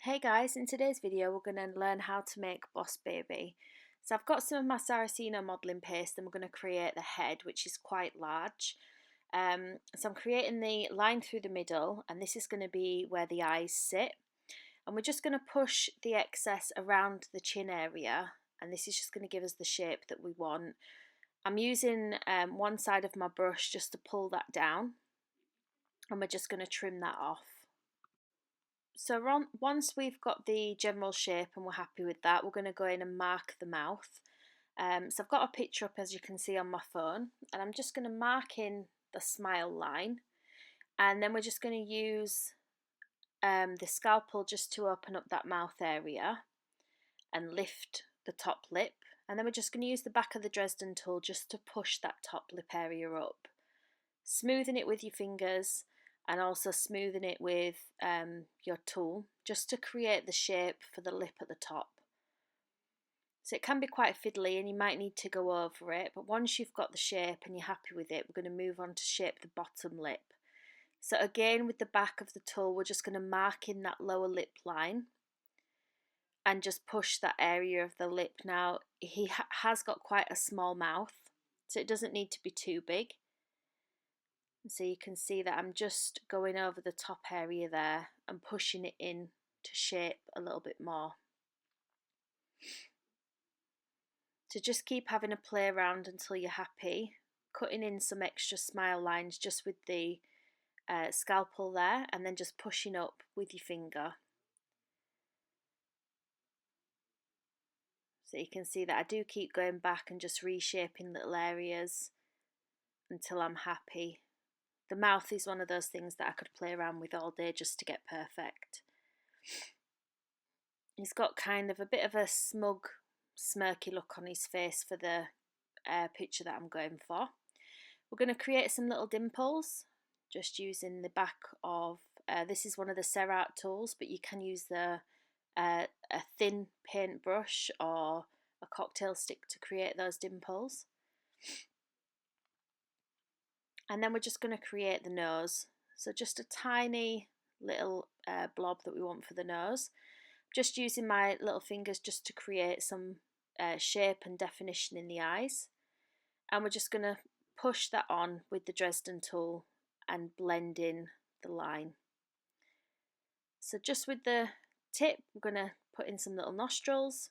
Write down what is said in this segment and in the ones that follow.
Hey guys, in today's video we're going to learn how to make Boss Baby. So I've got some of my Saraceno modelling paste and we're going to create the head, which is quite large. So I'm creating the line through the middle, and this is going to be where the eyes sit. And we're just going to push the excess around the chin area, and this is just going to give us the shape that we want. I'm using one side of my brush just to pull that down, and we're just going to trim that off. So once we've got the general shape and we're happy with that, we're going to go in and mark the mouth. So I've got a picture up, as you can see, on my phone, and I'm just going to mark in the smile line, and then we're just going to use the scalpel just to open up that mouth area and lift the top lip, and then we're just going to use the back of the Dresden tool just to push that top lip area up, smoothing it with your fingers and also smoothing it with your tool just to create the shape for the lip at the top. So it can be quite fiddly and you might need to go over it, but once you've got the shape and you're happy with it, we're going to move on to shape the bottom lip. So again, with the back of the tool, we're just going to mark in that lower lip line and just push that area of the lip. Now he has got quite a small mouth, so it doesn't need to be too big. So you can see that I'm just going over the top area there and pushing it in to shape a little bit more. So just keep having a play around until you're happy, cutting in some extra smile lines just with the scalpel there, and then just pushing up with your finger. So you can see that I do keep going back and just reshaping little areas until I'm happy. The mouth is one of those things that I could play around with all day just to get perfect. He's got kind of a bit of a smug, smirky look on his face for the picture that I'm going for. We're going to create some little dimples just using the back of, this is one of the Serrat tools, but you can use a thin paint brush or a cocktail stick to create those dimples. And then we're just going to create the nose. So just a tiny little blob that we want for the nose. Just using my little fingers just to create some shape and definition in the eyes. And we're just going to push that on with the Dresden tool and blend in the line. So just with the tip, we're going to put in some little nostrils.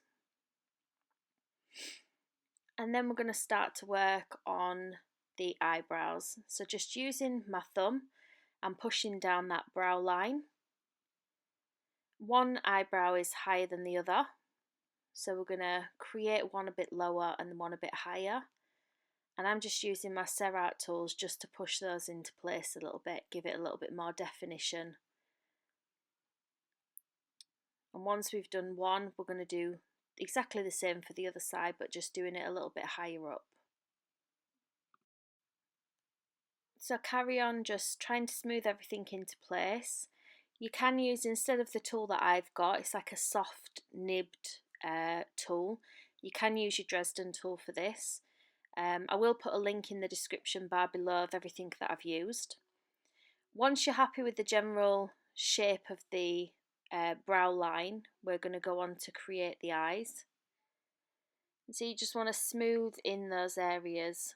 And then we're going to start to work on the eyebrows. So just using my thumb and pushing down that brow line. One eyebrow is higher than the other, so we're going to create one a bit lower and one a bit higher. And I'm just using my Serrat tools just to push those into place a little bit, give it a little bit more definition. And once we've done one, we're going to do exactly the same for the other side, but just doing it a little bit higher up. So carry on just trying to smooth everything into place. You can use, instead of the tool that I've got, it's like a soft nibbed tool. You can use your Dresden tool for this. I will put a link in the description bar below of everything that I've used. Once you're happy with the general shape of the brow line, we're going to go on to create the eyes. So you just want to smooth in those areas,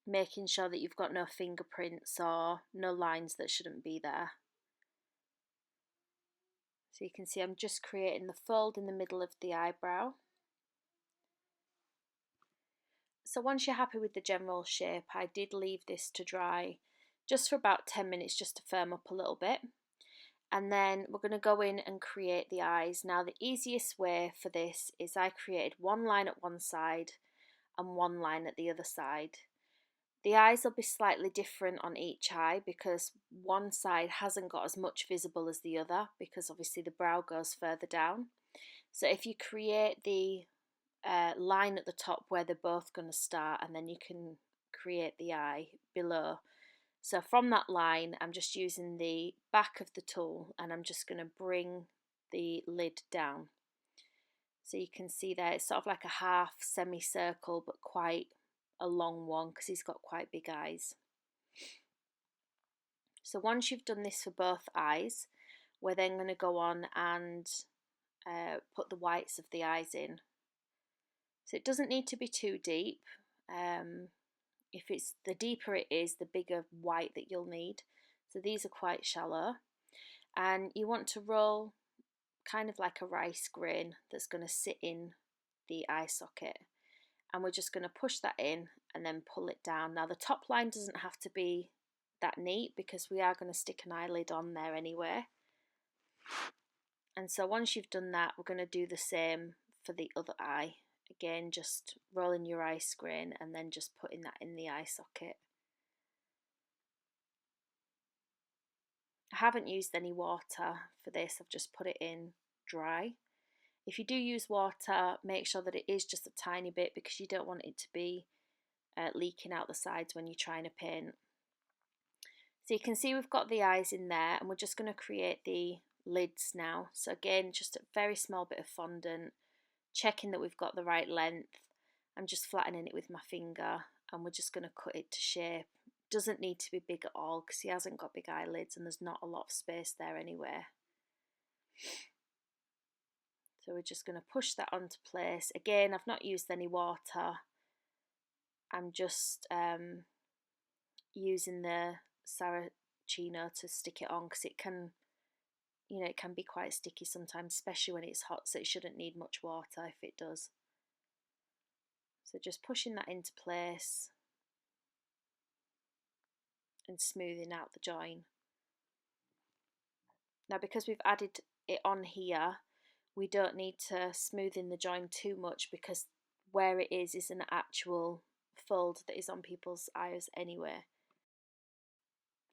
making sure that you've got no fingerprints or no lines that shouldn't be there. So you can see I'm just creating the fold in the middle of the eyebrow. So once you're happy with the general shape, I did leave this to dry just for about 10 minutes just to firm up a little bit. And then we're going to go in and create the eyes. Now the easiest way for this is I created one line at one side and one line at the other side. The eyes will be slightly different on each eye because one side hasn't got as much visible as the other, because obviously the brow goes further down. So if you create the line at the top where they're both going to start, and then you can create the eye below. So from that line, I'm just using the back of the tool and I'm just going to bring the lid down. So you can see there it's sort of like a half semicircle, but quite a long one because he's got quite big eyes. So once you've done this for both eyes, we're then going to go on and put the whites of the eyes in. So it doesn't need to be too deep. If it's the deeper it is, the bigger white that you'll need. So these are quite shallow, and you want to roll kind of like a rice grain that's going to sit in the eye socket, and we're just going to push that in and then pull it down. Now the top line doesn't have to be that neat because we are going to stick an eyelid on there anyway. And so once you've done that, we're going to do the same for the other eye. Again, just rolling your rice grain and then just putting that in the eye socket. I haven't used any water for this, I've just put it in dry. If you do use water, make sure that it is just a tiny bit because you don't want it to be leaking out the sides when you're trying to paint. So you can see we've got the eyes in there, and we're just going to create the lids now. So again, just a very small bit of fondant, checking that we've got the right length. I'm just flattening it with my finger, and we're just going to cut it to shape. Doesn't need to be big at all because he hasn't got big eyelids and there's not a lot of space there anyway. So we're just going to push that onto place. Again, I've not used any water. I'm just using the Saracino to stick it on because it can, you know, it can be quite sticky sometimes, especially when it's hot, so it shouldn't need much water if it does. So just pushing that into place and smoothing out the join. Now because we've added it on here, we don't need to smooth in the join too much because where it is an actual fold that is on people's eyes anyway.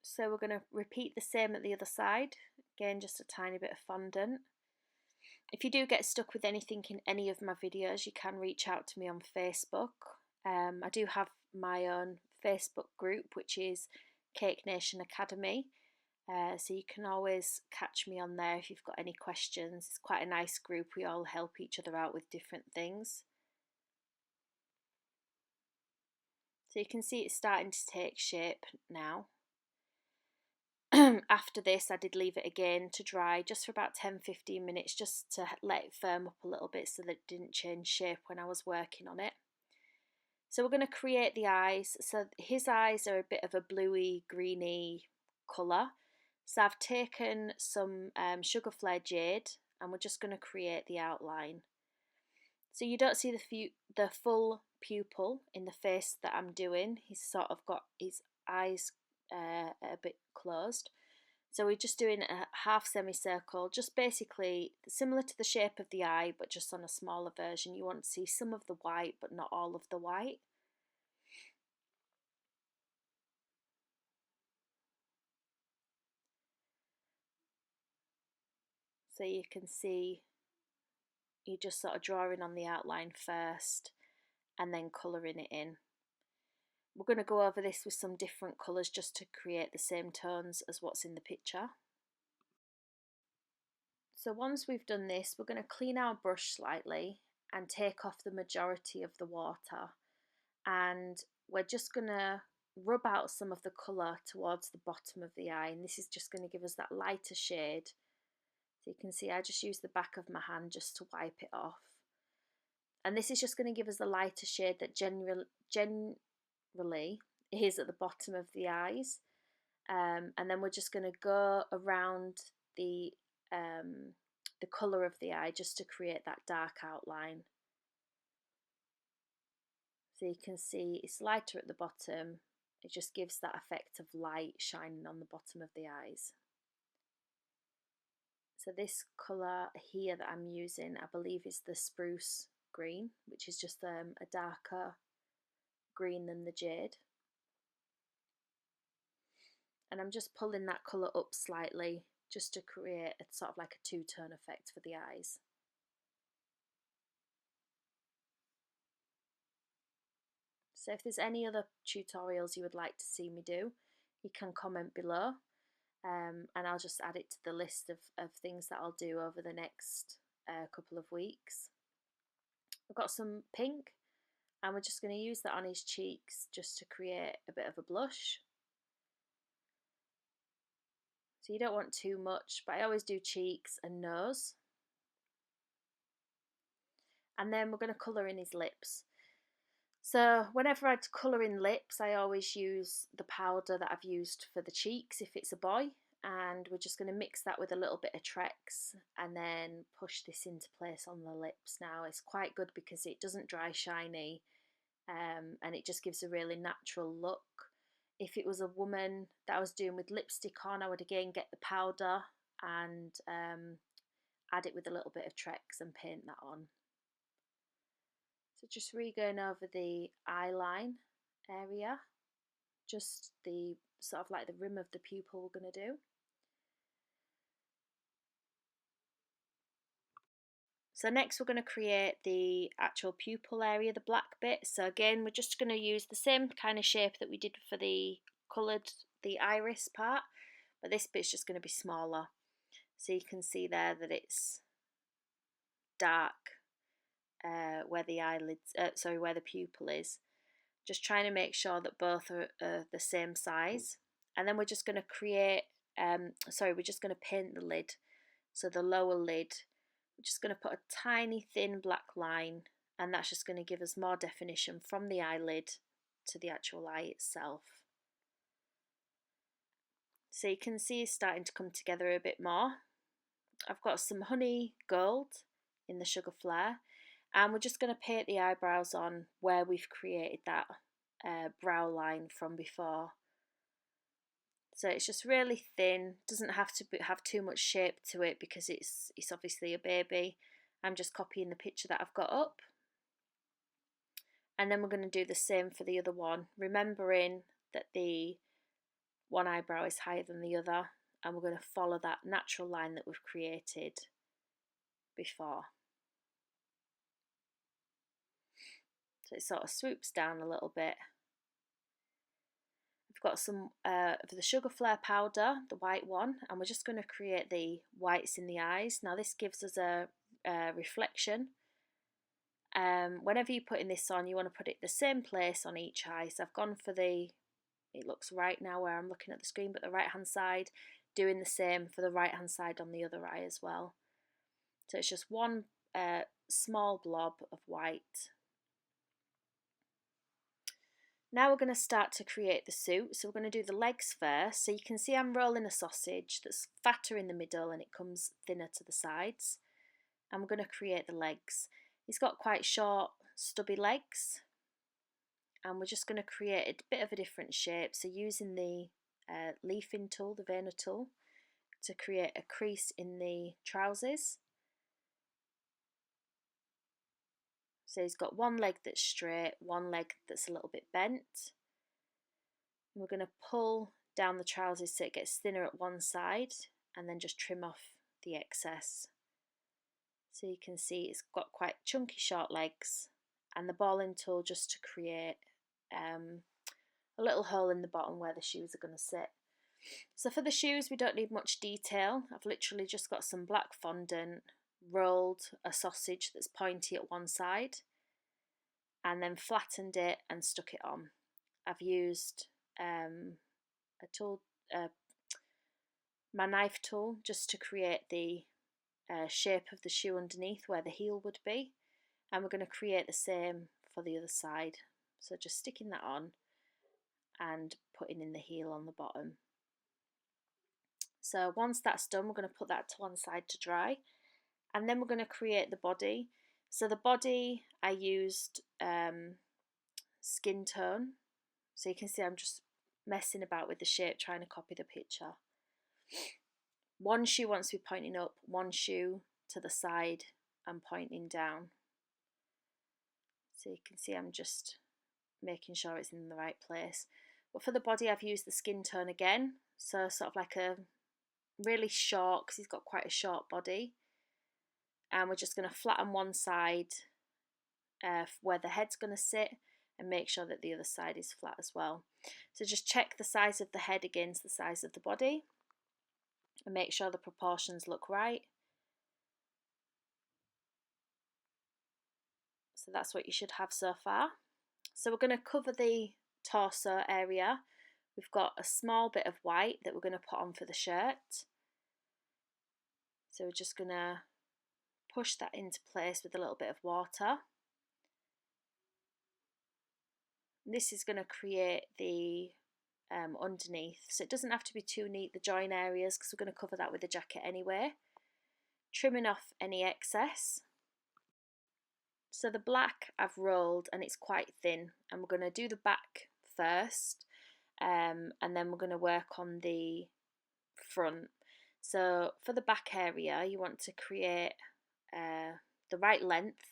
So we're going to repeat the same at the other side. Again, just a tiny bit of fondant. If you do get stuck with anything in any of my videos, you can reach out to me on Facebook. I do have my own Facebook group, which is Cake Nation Academy. So you can always catch me on there if you've got any questions. It's quite a nice group. We all help each other out with different things. So you can see it's starting to take shape now. After this, I did leave it again to dry just for about 10-15 minutes, just to let it firm up a little bit so that it didn't change shape when I was working on it. So we're going to create the eyes. So his eyes are a bit of a bluey, greeny colour. So I've taken some sugar flare jade and we're just going to create the outline. So you don't see the full pupil in the face that I'm doing. He's sort of got his eyes a bit closed. So we're just doing a half semicircle, just basically similar to the shape of the eye, but just on a smaller version. You want to see some of the white, but not all of the white. So you can see you're just sort of drawing on the outline first and then colouring it in. We're going to go over this with some different colours just to create the same tones as what's in the picture. So once we've done this, we're going to clean our brush slightly and take off the majority of the water. And we're just going to rub out some of the colour towards the bottom of the eye. And this is just going to give us that lighter shade. So you can see I just use the back of my hand just to wipe it off. And this is just going to give us the lighter shade that generally is at the bottom of the eyes. And then we're just going to go around the colour of the eye just to create that dark outline. So you can see it's lighter at the bottom. It just gives that effect of light shining on the bottom of the eyes. So this colour here that I'm using, I believe is the spruce green, which is just a darker green than the jade. And I'm just pulling that colour up slightly just to create a sort of like a two-tone effect for the eyes. So if there's any other tutorials you would like to see me do, you can comment below, and I'll just add it to the list of things that I'll do over the next couple of weeks. I've got some pink and we're just going to use that on his cheeks just to create a bit of a blush. So you don't want too much, but I always do cheeks and nose. And then we're going to colour in his lips. So whenever I colour in lips, I always use the powder that I've used for the cheeks if it's a boy. And we're just going to mix that with a little bit of Trex and then push this into place on the lips. Now it's quite good because it doesn't dry shiny, and it just gives a really natural look. If it was a woman that I was doing with lipstick on, I would again get the powder and add it with a little bit of Trex and paint that on. So just going over the eye line area, just the sort of like the rim of the pupil we're going to do. So next we're going to create the actual pupil area, the black bit. So again, we're just going to use the same kind of shape that we did for the coloured, the iris part, but this bit's just going to be smaller. So you can see there that it's dark where the eyelids, where the pupil is. Just trying to make sure that both are the same size. And then we're just going to create, we're just going to paint the lid. So the lower lid, we're just going to put a tiny thin black line, and that's just going to give us more definition from the eyelid to the actual eye itself. So you can see it's starting to come together a bit more. I've got some honey gold in the Sugar Flare, and we're just going to paint the eyebrows on where we've created that brow line from before. So it's just really thin, doesn't have to have too much shape to it because it's obviously a baby. I'm just copying the picture that I've got up. And then we're going to do the same for the other one, remembering that the one eyebrow is higher than the other, and we're going to follow that natural line that we've created before. So it sort of swoops down a little bit. I've got some of the Sugar Flare powder, the white one, and we're just going to create the whites in the eyes. Now this gives us a reflection. Whenever you're putting this on, you want to put it the same place on each eye. So I've gone for it looks right now where I'm looking at the screen, but the right hand side, doing the same for the right hand side on the other eye as well. So it's just one small blob of white. Now we're going to start to create the suit. So we're going to do the legs first. So you can see I'm rolling a sausage that's fatter in the middle and it comes thinner to the sides. And we're going to create the legs. He's got quite short, stubby legs. And we're just going to create a bit of a different shape. So using the leafing tool, the veiner tool, to create a crease in the trousers. So he's got one leg that's straight, one leg that's a little bit bent. And we're going to pull down the trousers so it gets thinner at one side and then just trim off the excess. So you can see it's got quite chunky short legs, and the balling tool just to create a little hole in the bottom where the shoes are going to sit. So for the shoes we don't need much detail. I've literally just got some black fondant, rolled a sausage that's pointy at one side, and then flattened it and stuck it on. I've used a tool, my knife tool, just to create the shape of the shoe underneath where the heel would be, and we're going to create the same for the other side. So just sticking that on and putting in the heel on the bottom. So once that's done, we're going to put that to one side to dry, and then we're going to create the body. So the body I used skin tone, so you can see I'm just messing about with the shape, trying to copy the picture. One shoe wants to be pointing up, one shoe to the side and pointing down. So you can see I'm just making sure it's in the right place. But for the body I've used the skin tone again, so sort of like a really short, because he's got quite a short body. And we're just going to flatten one side where the head's going to sit, and make sure that the other side is flat as well. So just check the size of the head against the size of the body and make sure the proportions look right. So that's what you should have so far. So we're going to cover the torso area we've got a small bit of white that we're going to put on for the shirt. So we're just going to push that into place with a little bit of water. This is going to create the underneath, so it doesn't have to be too neat, the join areas, because we're going to cover that with the jacket anyway. Trimming off any excess. So the black I've rolled and it's quite thin, and we're going to do the back first, and then we're going to work on the front. So for the back area, you want to create the right length,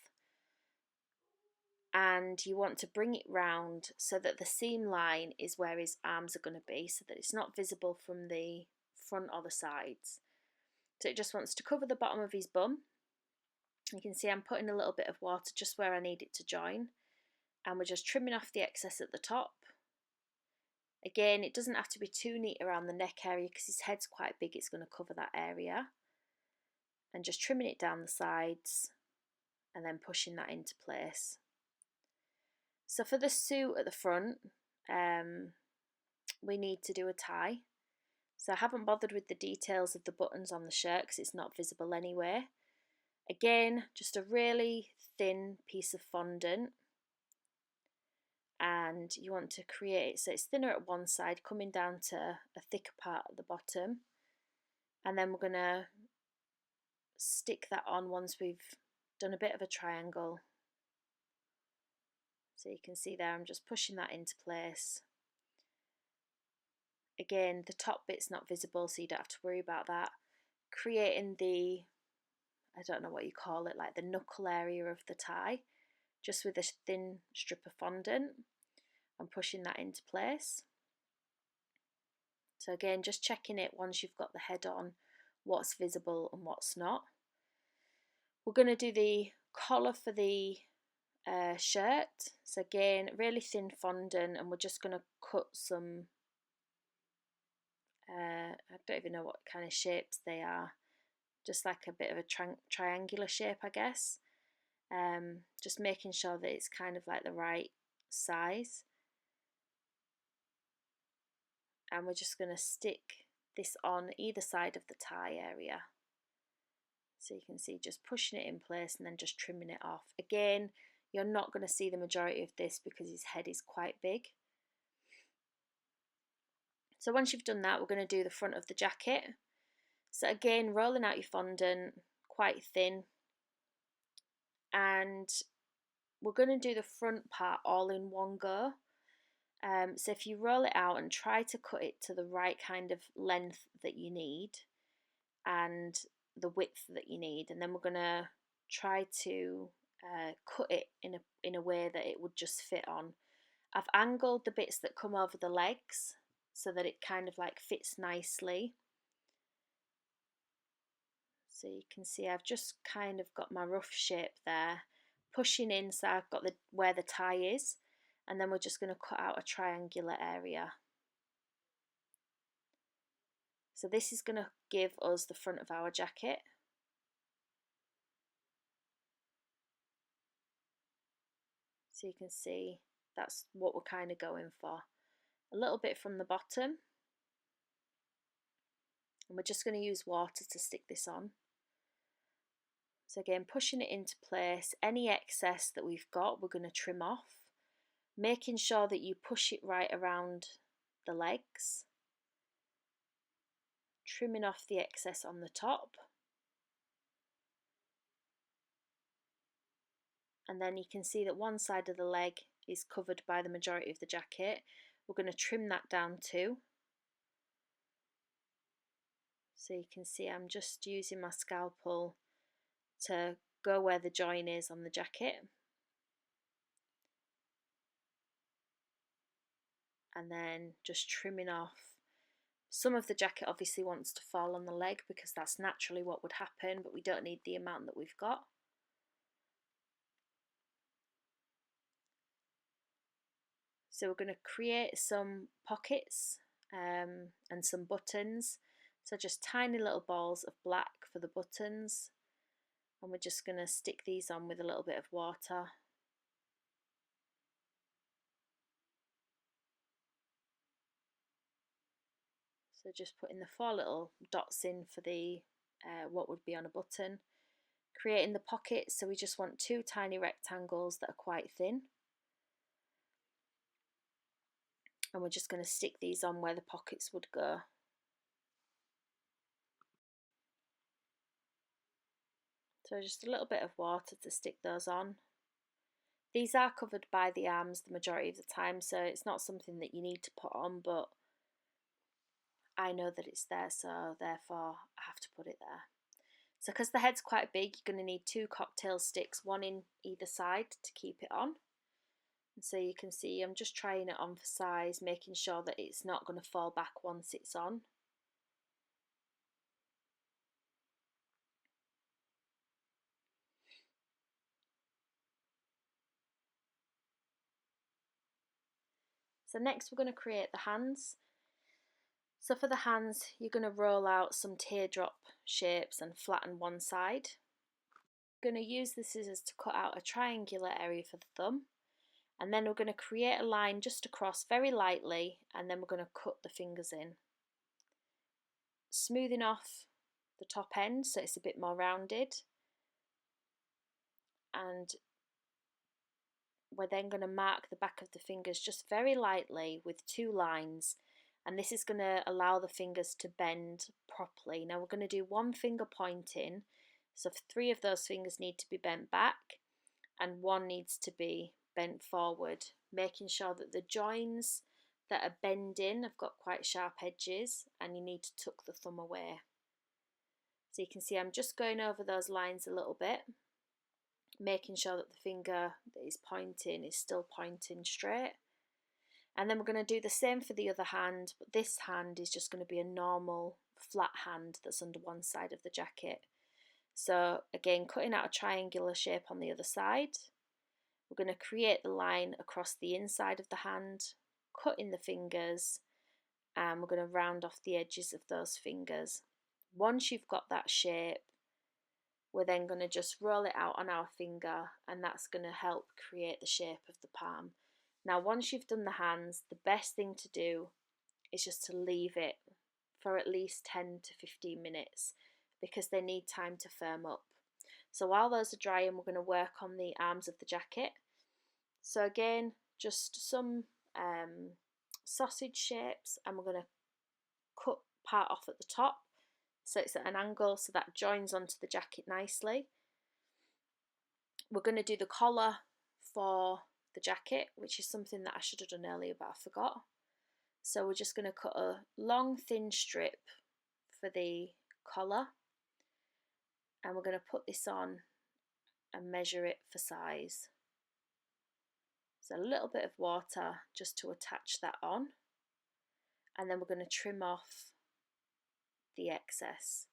and you want to bring it round so that the seam line is where his arms are going to be, so that it's not visible from the front or the sides. So it just wants to cover the bottom of his bum. You can see I'm putting a little bit of water just where I need it to join, and we're just trimming off the excess at the top. Again, it doesn't have to be too neat around the neck area because his head's quite big, it's going to cover that area. And just trimming it down the sides and then pushing that into place. So for the suit at the front, we need to do a tie. So I haven't bothered with the details of the buttons on the shirt because it's not visible anyway. Again, just a really thin piece of fondant, and you want to create so it's thinner at one side, coming down to a thicker part at the bottom, and then we're going to stick that on once we've done a bit of a triangle. So you can see there I'm just pushing that into place. Again, the top bit's not visible, so you don't have to worry about that. Creating the, I don't know what you call it, like the knuckle area of the tie, just with a thin strip of fondant, and pushing that into place. So again, just checking it once you've got the head on, what's visible and what's not. We're going to do the collar for the shirt. So again, really thin fondant, and we're just going to cut some, I don't even know what kind of shapes they are, just like a bit of a triangular shape, I guess. Just making sure that it's kind of like the right size. And we're just going to stick this on either side of the tie area. So you can see just pushing it in place and then just trimming it off. Again, you're not going to see the majority of this because his head is quite big. So once you've done that, we're going to do the front of the jacket. So again, rolling out your fondant quite thin, and we're going to do the front part all in one go. So if you roll it out and try to cut it to the right kind of length that you need and the width that you need, and then we're going to try to cut it in a way that it would just fit on. I've angled the bits that come over the legs so that it kind of like fits nicely. So you can see I've just kind of got my rough shape there, pushing in so I've got where the tie is, and then we're just going to cut out a triangular area. So this is going to give us the front of our jacket. So you can see that's what we're kind of going for. A little bit from the bottom, and we're just going to use water to stick this on. So again, pushing it into place. Any excess that we've got, we're going to trim off, making sure that you push it right around the legs, trimming off the excess on the top. And then you can see that one side of the leg is covered by the majority of the jacket. We're going to trim that down too. So you can see I'm just using my scalpel to go where the join is on the jacket. And then just trimming off. Some of the jacket obviously wants to fall on the leg because that's naturally what would happen, but we don't need the amount that we've got. So we're going to create some pockets and some buttons. So just tiny little balls of black for the buttons, and we're just going to stick these on with a little bit of water. So just putting the 4 little dots in for the what would be on a button. Creating the pockets, so we just want 2 tiny rectangles that are quite thin. And we're just going to stick these on where the pockets would go. So just a little bit of water to stick those on. These are covered by the arms the majority of the time, so it's not something that you need to put on, but I know that it's there, so therefore I have to put it there. So because the head's quite big, you're going to need 2 cocktail sticks, one in either side to keep it on. And so you can see I'm just trying it on for size, making sure that it's not going to fall back once it's on. So next we're going to create the hands. So for the hands, you're going to roll out some teardrop shapes and flatten one side. You're going to use the scissors to cut out a triangular area for the thumb. And then we're going to create a line just across very lightly, and then we're going to cut the fingers in. Smoothing off the top end so it's a bit more rounded. And we're then going to mark the back of the fingers just very lightly with 2 lines, and this is going to allow the fingers to bend properly. Now we're going to do 1 finger pointing, so 3 of those fingers need to be bent back and 1 needs to be bent forward, making sure that the joins that are bending have got quite sharp edges, and you need to tuck the thumb away. So you can see I'm just going over those lines a little bit, making sure that the finger that is pointing is still pointing straight. And then we're going to do the same for the other hand, but this hand is just going to be a normal flat hand that's under one side of the jacket. So again, cutting out a triangular shape on the other side. We're going to create the line across the inside of the hand, cutting the fingers, and we're going to round off the edges of those fingers. Once you've got that shape, we're then going to just roll it out on our finger, and that's going to help create the shape of the palm. Now once you've done the hands, the best thing to do is just to leave it for at least 10 to 15 minutes because they need time to firm up. So while those are drying, we're going to work on the arms of the jacket. So again, just some sausage shapes, and we're going to cut part off at the top so it's at an angle so that joins onto the jacket nicely. We're going to do the collar for the jacket, which is something that I should have done earlier but I forgot. So we're just going to cut a long thin strip for the collar, and we're going to put this on and measure it for size. So a little bit of water just to attach that on, and then we're going to trim off the excess.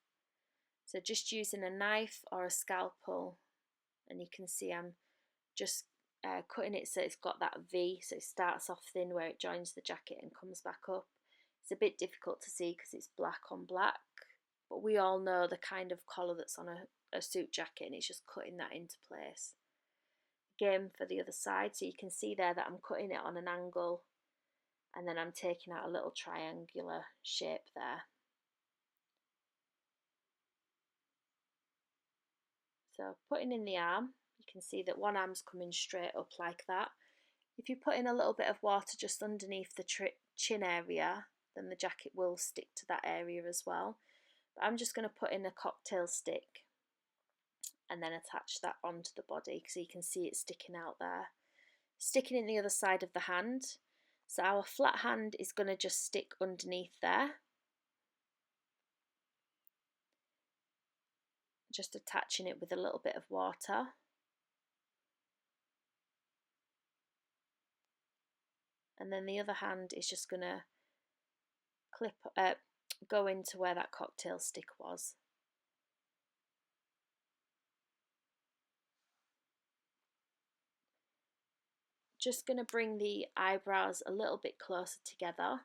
So just using a knife or a scalpel, and you can see I'm just cutting it so it's got that V, so it starts off thin where it joins the jacket and comes back up. It's a bit difficult to see because it's black on black, but we all know the kind of collar that's on a suit jacket, and it's just cutting that into place. Again for the other side, so you can see there that I'm cutting it on an angle, and then I'm taking out a little triangular shape there. So putting in the arm, you can see that one arm's coming straight up like that. If you put in a little bit of water just underneath the chin area, then the jacket will stick to that area as well. But I'm just going to put in a cocktail stick and then attach that onto the body so you can see it sticking out there. Sticking in the other side of the hand. So our flat hand is going to just stick underneath there. Just attaching it with a little bit of water. And then the other hand is just going to go into where that cocktail stick was. Just going to bring the eyebrows a little bit closer together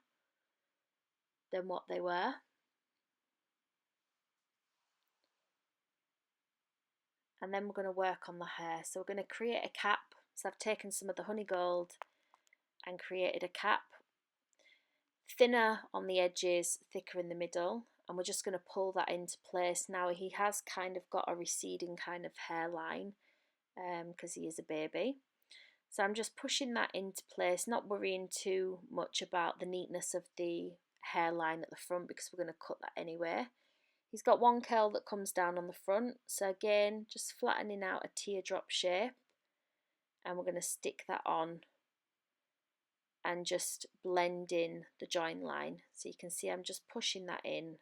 than what they were. And then we're going to work on the hair. So we're going to create a cap. So I've taken some of the honey gold and created a cap. thinner on the edges, thicker in the middle, and we're just going to pull that into place. Now he has kind of got a receding kind of hairline because he is a baby. So I'm just pushing that into place, not worrying too much about the neatness of the hairline at the front because we're going to cut that anyway. He's got one curl that comes down on the front, so again just flattening out a teardrop shape, and we're going to stick that on and just blend in the join line. So you can see I'm just pushing that in,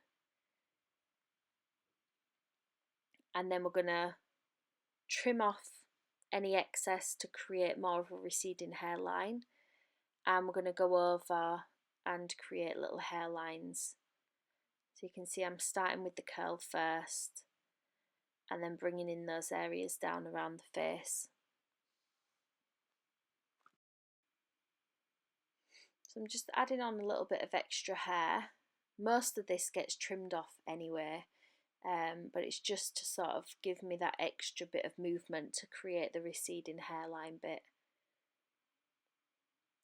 and then we're going to trim off any excess to create more of a receding hairline, and we're going to go over and create little hairlines. So you can see I'm starting with the curl first and then bringing in those areas down around the face. So I'm just adding on a little bit of extra hair. Most of this gets trimmed off anyway, but it's just to sort of give me that extra bit of movement to create the receding hairline bit.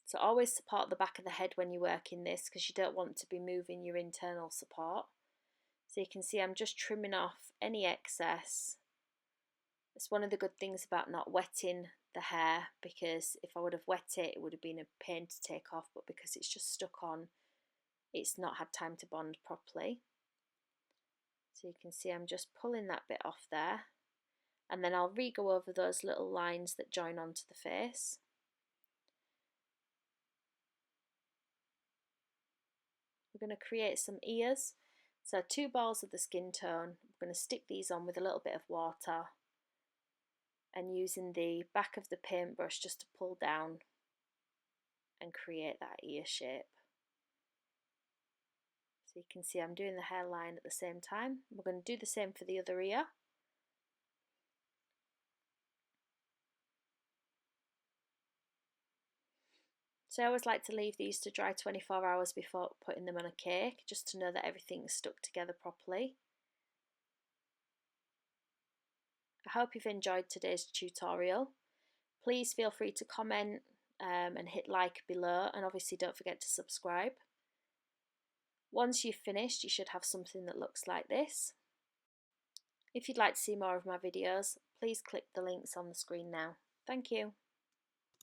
So always support the back of the head when you're working this because you don't want to be moving your internal support. So you can see I'm just trimming off any excess. It's one of the good things about not wetting the hair, because if I would have wet it, it would have been a pain to take off, but because it's just stuck on, it's not had time to bond properly. So you can see I'm just pulling that bit off there, and then I'll re-go over those little lines that join onto the face. We're going to create some ears. So 2 balls of the skin tone, I'm going to stick these on with a little bit of water and using the back of the paintbrush just to pull down and create that ear shape. So you can see I'm doing the hairline at the same time. We're going to do the same for the other ear. So I always like to leave these to dry 24 hours before putting them on a cake, just to know that everything's stuck together properly. I hope you've enjoyed today's tutorial. Please feel free to comment and hit like below, and obviously don't forget to subscribe. Once you've finished, you should have something that looks like this. If you'd like to see more of my videos, please click the links on the screen now. Thank you.